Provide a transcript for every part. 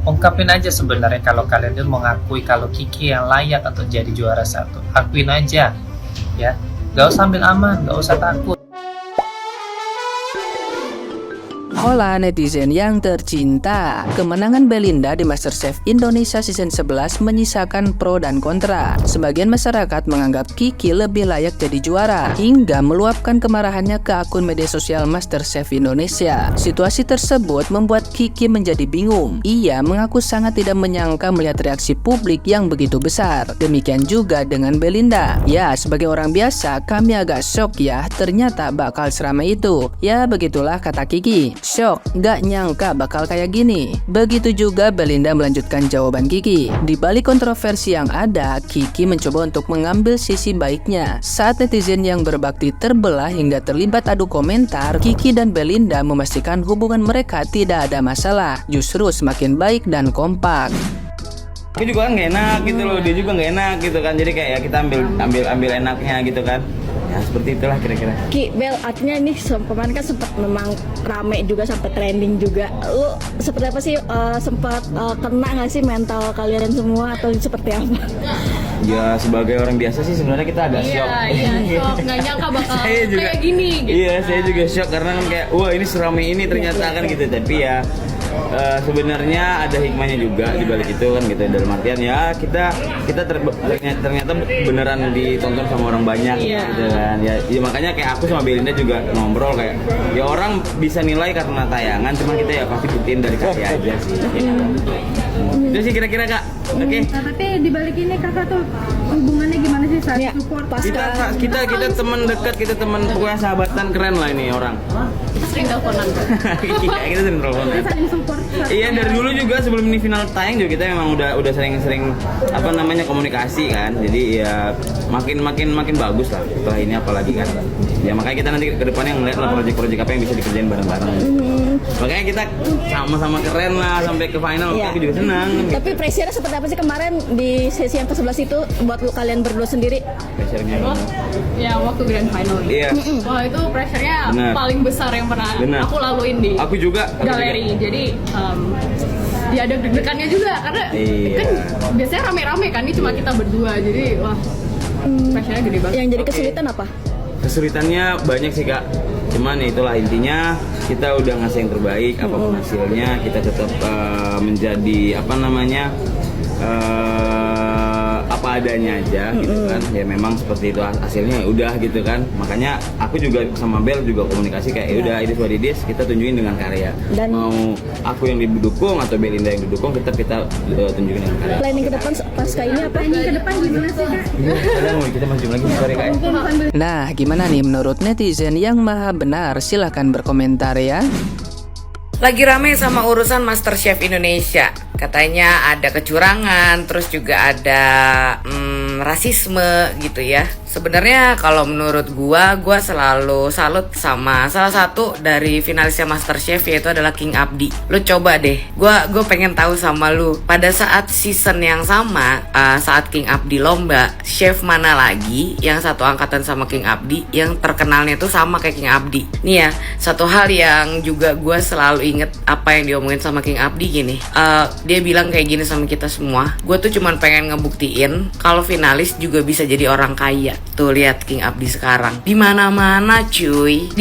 ungkapin aja sebenarnya kalau kalian tuh mengakui kalau Kiki yang layak untuk jadi juara 1. Akuin aja, ya. Gak usah ambil aman, gak usah takut. Hola netizen yang tercinta, kemenangan Belinda di MasterChef Indonesia Season 11 menyisakan pro dan kontra. Sebagian masyarakat menganggap Kiki lebih layak jadi juara, hingga meluapkan kemarahannya ke akun media sosial MasterChef Indonesia. Situasi tersebut membuat Kiki menjadi bingung. Ia mengaku sangat tidak menyangka melihat reaksi publik yang begitu besar. Demikian juga dengan Belinda. Ya, sebagai orang biasa, kami agak shock ya, ternyata bakal seramai itu. Ya, begitulah kata Kiki. Shock, gak nyangka bakal kayak gini. Begitu juga Belinda melanjutkan jawaban Kiki. Di balik kontroversi yang ada, Kiki mencoba untuk mengambil sisi baiknya. Saat netizen yang berbakti terbelah hingga terlibat adu komentar, Kiki dan Belinda memastikan hubungan mereka tidak ada masalah, justru semakin baik dan kompak. Aku juga kan gak enak gitu loh, dia juga gak enak gitu kan. Jadi kayak ya kita ambil enaknya gitu kan. Ya seperti itulah kira-kira. Ki, Bel, artinya ini kemarin kan sempat memang rame juga, sampai trending juga. Lu seperti apa sih, sempat kena nggak sih mental kalian semua atau seperti apa? Ya sebagai orang biasa sih sebenarnya kita agak shock. Iya, shock. Nggak nyangka bakal kayak gini gitu. Iya, saya juga shock karena kan kayak wah ini seramai ini ternyata kan gitu. Tapi ya sebenarnya ada hikmahnya juga di balik itu kan gitu. Dalam artian ya kita ternyata beneran ditonton sama orang banyak gitu kan. Ya makanya kayak aku sama Belinda juga ngobrol kayak ya orang bisa nilai karena tayangan, cuma kita ya pasti buktiin dari karya aja sih. Itu sih kira-kira Kak. Oke. Nah, tapi dibalik ini kakak tuh hubungannya gimana sih saat support? Kita teman dekat, kita teman pokoknya sahabatan keren lah ini orang. Kita sering teleponan kan? Iya, kita sering teleponan. Saling support. Iya, dari dulu juga sebelum ini final tayang juga kita memang udah sering apa namanya komunikasi kan. Jadi ya makin bagus lah setelah ini apalagi kan. Ya makanya kita nanti ke depannya ngeliat lah proyek-proyek apa yang bisa dikerjain bareng-bareng. Makanya kita sama-sama keren lah sampai ke final. Aku juga senang. Tapi pressure-nya seperti apa sih kemarin di sesi yang ke-11 itu buat kalian berdua sendiri? Pressure-nya Ya waktu grand final. Iya. Wah itu pressure-nya paling besar yang pernah aku laluin di aku juga galeri. Jadi dia ada deg-degannya juga karena kan biasanya rame-rame kan, ini cuma kita berdua. Jadi wah pressure-nya gede banget. Yang jadi kesulitan apa? Kesulitannya banyak sih Kak, cuman ya itulah intinya kita udah ngasih yang terbaik apapun hasilnya, kita tetap menjadi apa namanya apa adanya aja gitu kan. Ya memang seperti itu hasilnya, ya udah gitu kan. Makanya aku juga sama Bel juga komunikasi kayak ya udah ini Wadidis kita tunjukin dengan karya. Dan mau aku yang didukung atau Belinda yang didukung, kita tunjukin dengan karya. Planning ke depan pasca ini apa? Planning ke depan gimana sih Kak? Kita maju lagi sore Kak. Nah, gimana nih menurut netizen yang maha benar? Silahkan berkomentar ya. Lagi rame sama urusan MasterChef Indonesia. Katanya ada kecurangan, terus juga ada rasisme gitu ya. Sebenarnya kalau menurut gua selalu salut sama salah satu dari finalisnya MasterChef, yaitu adalah King Abdi. Lu coba deh, gua pengen tahu sama lu. Pada saat season yang sama, saat King Abdi lomba, chef mana lagi yang satu angkatan sama King Abdi yang terkenalnya tuh sama kayak King Abdi. Nih ya, satu hal yang juga gua selalu inget apa yang diomongin sama King Abdi gini. Dia bilang kayak gini sama kita semua. Gua tuh cuman pengen ngebuktiin kalau finalis juga bisa jadi orang kaya. Tuh lihat King Abdi sekarang di mana-mana cuy,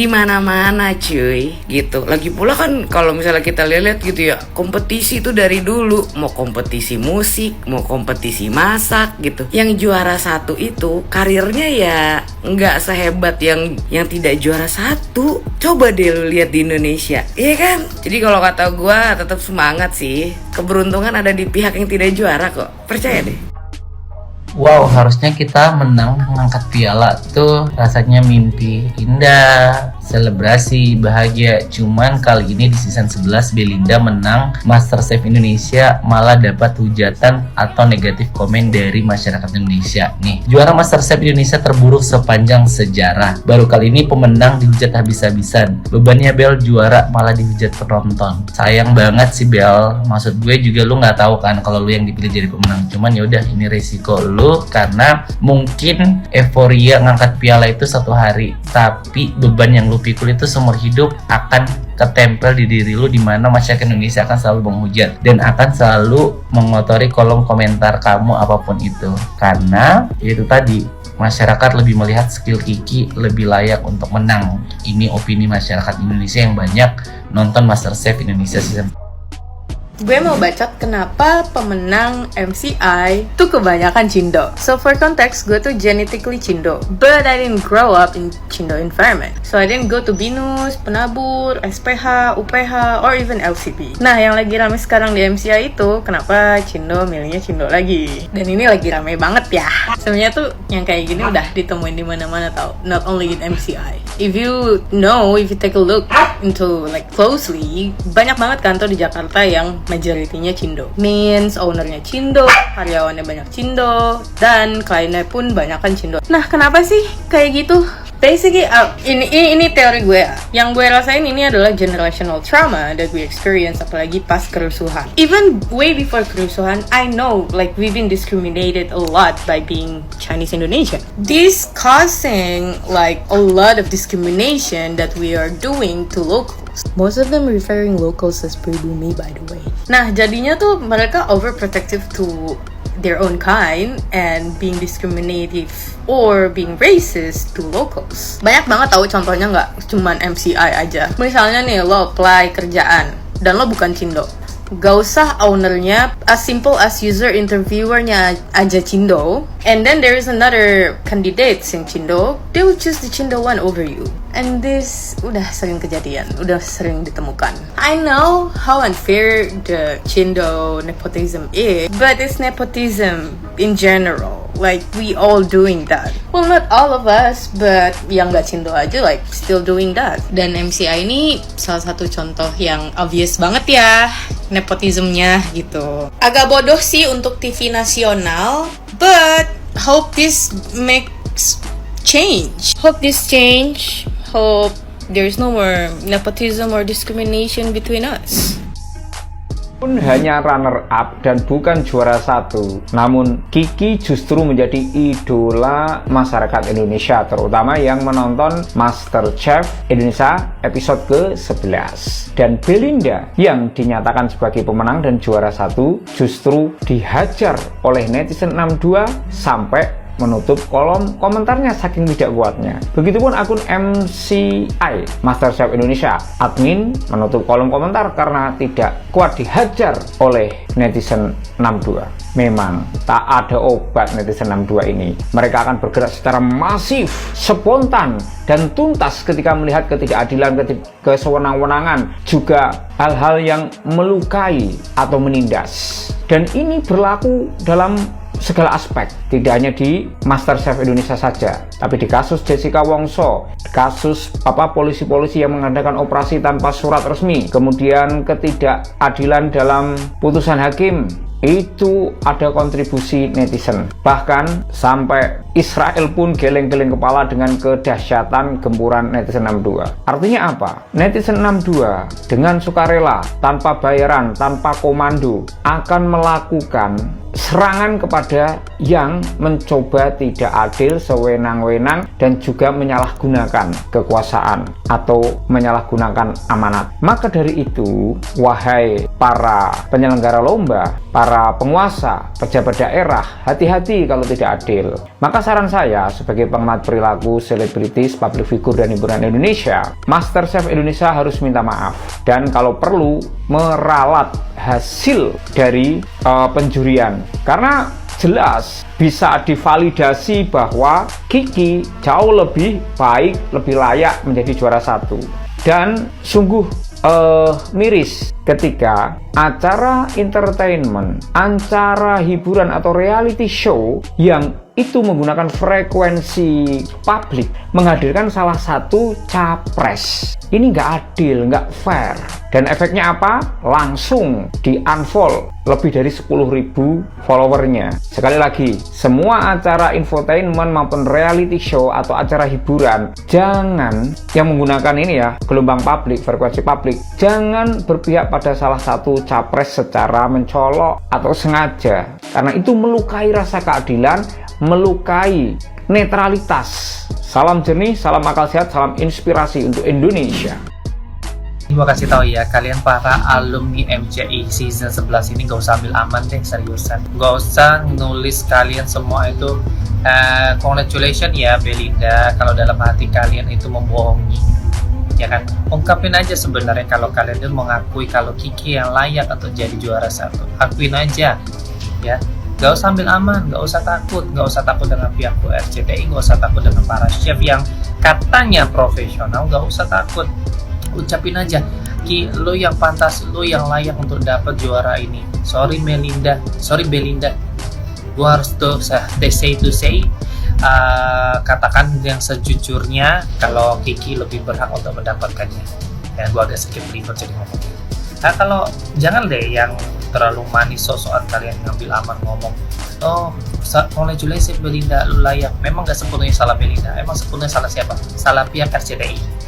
gitu. Lagi pula kan kalau misalnya kita lihat gitu ya, kompetisi itu dari dulu, mau kompetisi musik, mau kompetisi masak gitu. Yang juara 1 itu karirnya ya nggak sehebat yang tidak juara 1. Coba deh lu lihat di Indonesia, iya kan? Jadi kalau kata gue tetap semangat sih. Keberuntungan ada di pihak yang tidak juara kok, percaya deh. Wow, harusnya kita menang mengangkat piala tuh rasanya mimpi indah, selebrasi, bahagia. Cuman kali ini di season 11 Belinda menang MasterChef Indonesia malah dapat hujatan atau negatif komen dari masyarakat Indonesia. Nih, juara MasterChef Indonesia terburuk sepanjang sejarah. Baru kali ini pemenang dihujat habis-habisan. Bebannya Bel juara malah dihujat penonton. Sayang banget sih Bel. Maksud gue juga lu nggak tahu kan kalau lu yang dipilih jadi pemenang. Cuman yaudah ini resiko lu karena mungkin euforia ngangkat piala itu 1 hari, tapi beban yang lu lu pikul itu seumur hidup akan ketempel di diri lu, dimana masyarakat Indonesia akan selalu menghujat dan akan selalu mengotori kolom komentar kamu apapun itu. Karena itu tadi, masyarakat lebih melihat skill Kiki lebih layak untuk menang. Ini opini masyarakat Indonesia yang banyak nonton MasterChef Indonesia season. Gue mau bacot kenapa pemenang MCI tuh kebanyakan Cindo. So for context, gue tuh genetically Cindo, but I didn't grow up in Cindo environment. So I didn't go to BINUS, Penabur, SPH, UPH, or even LCP. Nah, yang lagi rame sekarang di MCI itu kenapa Cindo milihnya Cindo lagi. Dan ini lagi rame banget ya. Sebenarnya tuh yang kayak gini udah ditemuin di mana-mana tau, not only in MCI. If you take a look into like closely, banyak banget kantor di Jakarta yang majoritinya Cindo. Means ownernya Cindo, karyawannya banyak Cindo, dan kliennya pun banyakan Cindo. Nah, kenapa sih kayak gitu? Basically, ini teori gue. Yang gue rasain ini adalah generational trauma that we experience, apalagi pas kerusuhan. Even way before kerusuhan, I know like we've been discriminated a lot by being Chinese Indonesian. This causing like a lot of discrimination that we are doing to locals. Most of them referring locals as pribumi, by the way. Nah, jadinya tuh mereka overprotective to their own kind and being discriminative or being racist to locals. Banyak banget tahu contohnya, nggak cuman MCI aja. Misalnya nih, lo apply kerjaan dan lo bukan Cindo. Gak usah ownernya, as simple as user interviewernya aja Cindo, and then there is another candidate in Cindo, they will choose the Cindo one over you. And this udah sering kejadian, udah sering ditemukan. I know how unfair the Cindo nepotism is, but it's nepotism in general. Like, we all doing that. Well, not all of us, but yang gak Cindo aja like still doing that. Dan MCI ini salah satu contoh yang obvious banget ya nepotismnya gitu. Agak bodoh sih untuk TV nasional, but hope this makes change. Hope this change. Hope there's no more nepotism or discrimination between us. Pun hanya runner up dan bukan juara satu, namun Kiki justru menjadi idola masyarakat Indonesia, terutama yang menonton MasterChef Indonesia episode ke-11. Dan Belinda yang dinyatakan sebagai pemenang dan juara satu justru dihajar oleh netizen 62 sampai menutup kolom komentarnya saking tidak kuatnya. Begitupun akun MCI MasterChef Indonesia, admin menutup kolom komentar karena tidak kuat dihajar oleh netizen 62. Memang tak ada obat netizen 62 ini. Mereka akan bergerak secara masif, spontan, dan tuntas ketika melihat ketidakadilan, kesewenang-wenangan, juga hal-hal yang melukai atau menindas. Dan ini berlaku dalam segala aspek, tidak hanya di MasterChef Indonesia saja, tapi di kasus Jessica Wongso, kasus polisi-polisi yang mengadakan operasi tanpa surat resmi, kemudian ketidakadilan dalam putusan hakim, itu ada kontribusi netizen. Bahkan sampai Israel pun geleng-geleng kepala dengan kedahsyatan gempuran netizen 62. Artinya apa? Netizen 62 dengan sukarela, tanpa bayaran, tanpa komando, akan melakukan serangan kepada yang mencoba tidak adil, sewenang-wenang, dan juga menyalahgunakan kekuasaan atau menyalahgunakan amanat. Maka dari itu, wahai para penyelenggara lomba, para penguasa, pejabat daerah, hati-hati kalau tidak adil. Maka saran saya sebagai pengamat perilaku selebritis, public figure, dan hiburan Indonesia, MasterChef Indonesia harus minta maaf dan kalau perlu meralat hasil dari penjurian, karena jelas bisa divalidasi bahwa Kiki jauh lebih baik, lebih layak menjadi juara satu. Dan sungguh miris ketika acara entertainment, acara hiburan atau reality show yang itu menggunakan frekuensi publik menghadirkan salah satu capres. Ini nggak adil, nggak fair. Dan efeknya apa? Langsung di-unfollow lebih dari 10.000 followernya. Sekali lagi, semua acara infotainment maupun reality show atau acara hiburan, jangan yang menggunakan ini ya, gelombang publik, frekuensi publik, jangan berpihak pada salah satu capres secara mencolok atau sengaja, karena itu melukai rasa keadilan, melukai netralitas. Salam jernih, salam akal sehat, salam inspirasi untuk Indonesia. Gua kasih tahu ya, kalian para alumni MCI season 11 ini gak usah ambil aman deh, seriusan. Gak usah nulis kalian semua itu congratulations ya Belinda, kalau dalam hati kalian itu membohongi, ya kan? Ungkapin aja sebenarnya kalau kalian itu mengakui kalau Kiki yang layak untuk jadi juara 1. Akuin aja, ya. Gak usah ambil aman, gak usah takut dengan pihak RCTI, gak usah takut dengan para chef yang katanya profesional, gak usah takut. Ucapin aja, Ki, lo yang pantas, lo yang layak untuk dapat juara ini. Sorry Belinda, gua harus tuh say to say, katakan yang sejujurnya kalau Kiki lebih berhak untuk mendapatkannya. Dan gua agak sedikit ribet jadi ngomong. Nah kalau jangan deh yang terlalu manis sosokan kalian ngambil aman ngomong, oh congratulations Belinda, lu layak. Memang gak sepenuhnya salah Belinda, emang sepenuhnya salah siapa? Salah pihak RCTI.